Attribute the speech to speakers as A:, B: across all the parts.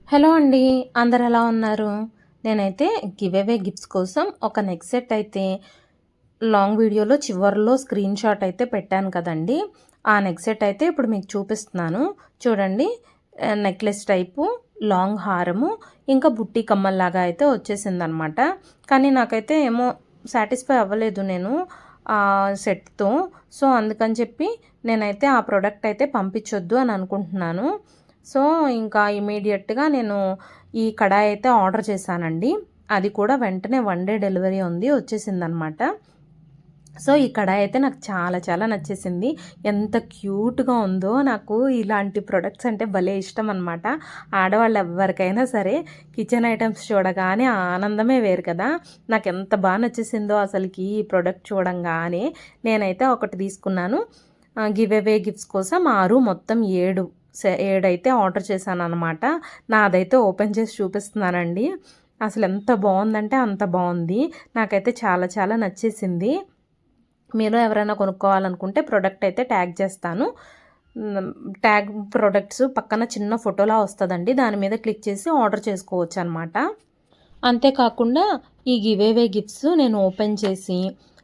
A: Hello అండి. అందరు ఎలా ఉన్నారు? నేనైతే గివ్ అవే గిఫ్ట్స్ కోసం ఒక నెక్ సెట్ అయితే లాంగ్ వీడియోలో చివర్లో స్క్రీన్ షాట్ అయితే పెట్టాను కదండీ! ఆ నెక్ సెట్ అయితే ఇప్పుడు మీకు చూపిస్తున్నాను. చూడండి, నెక్లెస్ టైపు లాంగ్ హారము ఇంకా బుట్టి కమ్మల్లాగా అయితే వచ్చేసిందనమాట. కానీ నాకైతే ఏమో సాటిస్ఫై అవ్వలేదు నేను సెట్‌తో. సో, అందుకని చెప్పి నేనైతే ఆ ప్రొడక్ట్ అయితే పంపించొద్దు అని అనుకుంటున్నాను. సో, ఇంకా ఇమ్మీడియేట్‌గా నేను ఈ కడాయి అయితే ఆర్డర్ చేశానండి. అది కూడా వెంటనే 1 డే డెలివరీ ఉంది, వచ్చేసిందనమాట. సో, ఈ కడాయి అయితే నాకు చాలా చాలా నచ్చేసింది. ఎంత క్యూట్‌గా ఉందో! నాకు ఇలాంటి ప్రొడక్ట్స్ అంటే భలే ఇష్టం అనమాట. ఆడవాళ్ళు ఎవ్వరికైనా సరే కిచెన్ ఐటెమ్స్ చూడగానే ఆ ఆనందమే వేరు కదా! నాకెంత నచ్చేసిందో అసలకి ఈ ప్రొడక్ట్ చూడంగానే. నేనైతే ఒకటి తీసుకున్నాను. గివ్ అవే గిఫ్ట్స్ కోసం 6 మొత్తం 7 అయితే ఆర్డర్ చేశాననమాట. నాదైతే ఓపెన్ చేసి చూపిస్తున్నానండి. అసలు ఎంత బావుందంటే అంత బావుంది. నాకైతే చాలా చాలా నచ్చేసింది. మీరు ఎవరైనా కొనుక్కోవాలనుకుంటే ప్రొడక్ట్ అయితే ట్యాగ్ చేస్తాను. ట్యాగ్ ప్రొడక్ట్స్ పక్కన చిన్న ఫోటోలా వస్తదండి. దాని మీద క్లిక్ చేసి ఆర్డర్ చేసుకోవచ్చనమాట. అంతేకాకుండా ఈ గివ్ అవే గిఫ్ట్స్ నేను ఓపెన్ చేసి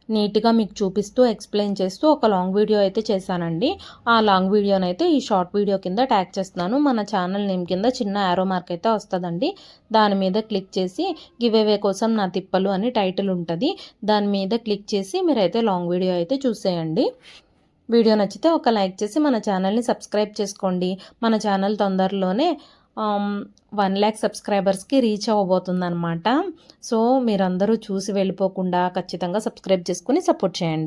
A: నీట్‌గా మీకు చూపిస్తూ, ఎక్స్‌ప్లెయిన్ చేస్తూ ఒక లాంగ్ వీడియో అయితే చేశానండి. ఆ లాంగ్ వీడియోనైతే ఈ షార్ట్ వీడియో కింద ట్యాగ్ చేస్తున్నాను. మన ఛానల్ నేమ్ కింద చిన్న యారో మార్క్ అయితే వస్తదండి. దాని మీద క్లిక్ చేసి గివ్ అవే కోసం నా తిప్పలు అని టైటిల్ ఉంటది. దాని మీద క్లిక్ చేసి మీరైతే లాంగ్ వీడియో అయితే చూసేయండి. వీడియో నచ్చితే ఒక లైక్ చేసి మన ఛానల్‌ని సబ్స్క్రైబ్ చేసుకోండి. మన ఛానల్ తొందరలోనే 1,00,000 సబ్స్క్రైబర్స్‌కి రీచ్ అవ్వబోతుందనమాట. సో, మీరందరూ చూసి వెళ్ళిపోకుండా ఖచ్చితంగా సబ్స్క్రైబ్ చేసుకొని సపోర్ట్ చేయండి.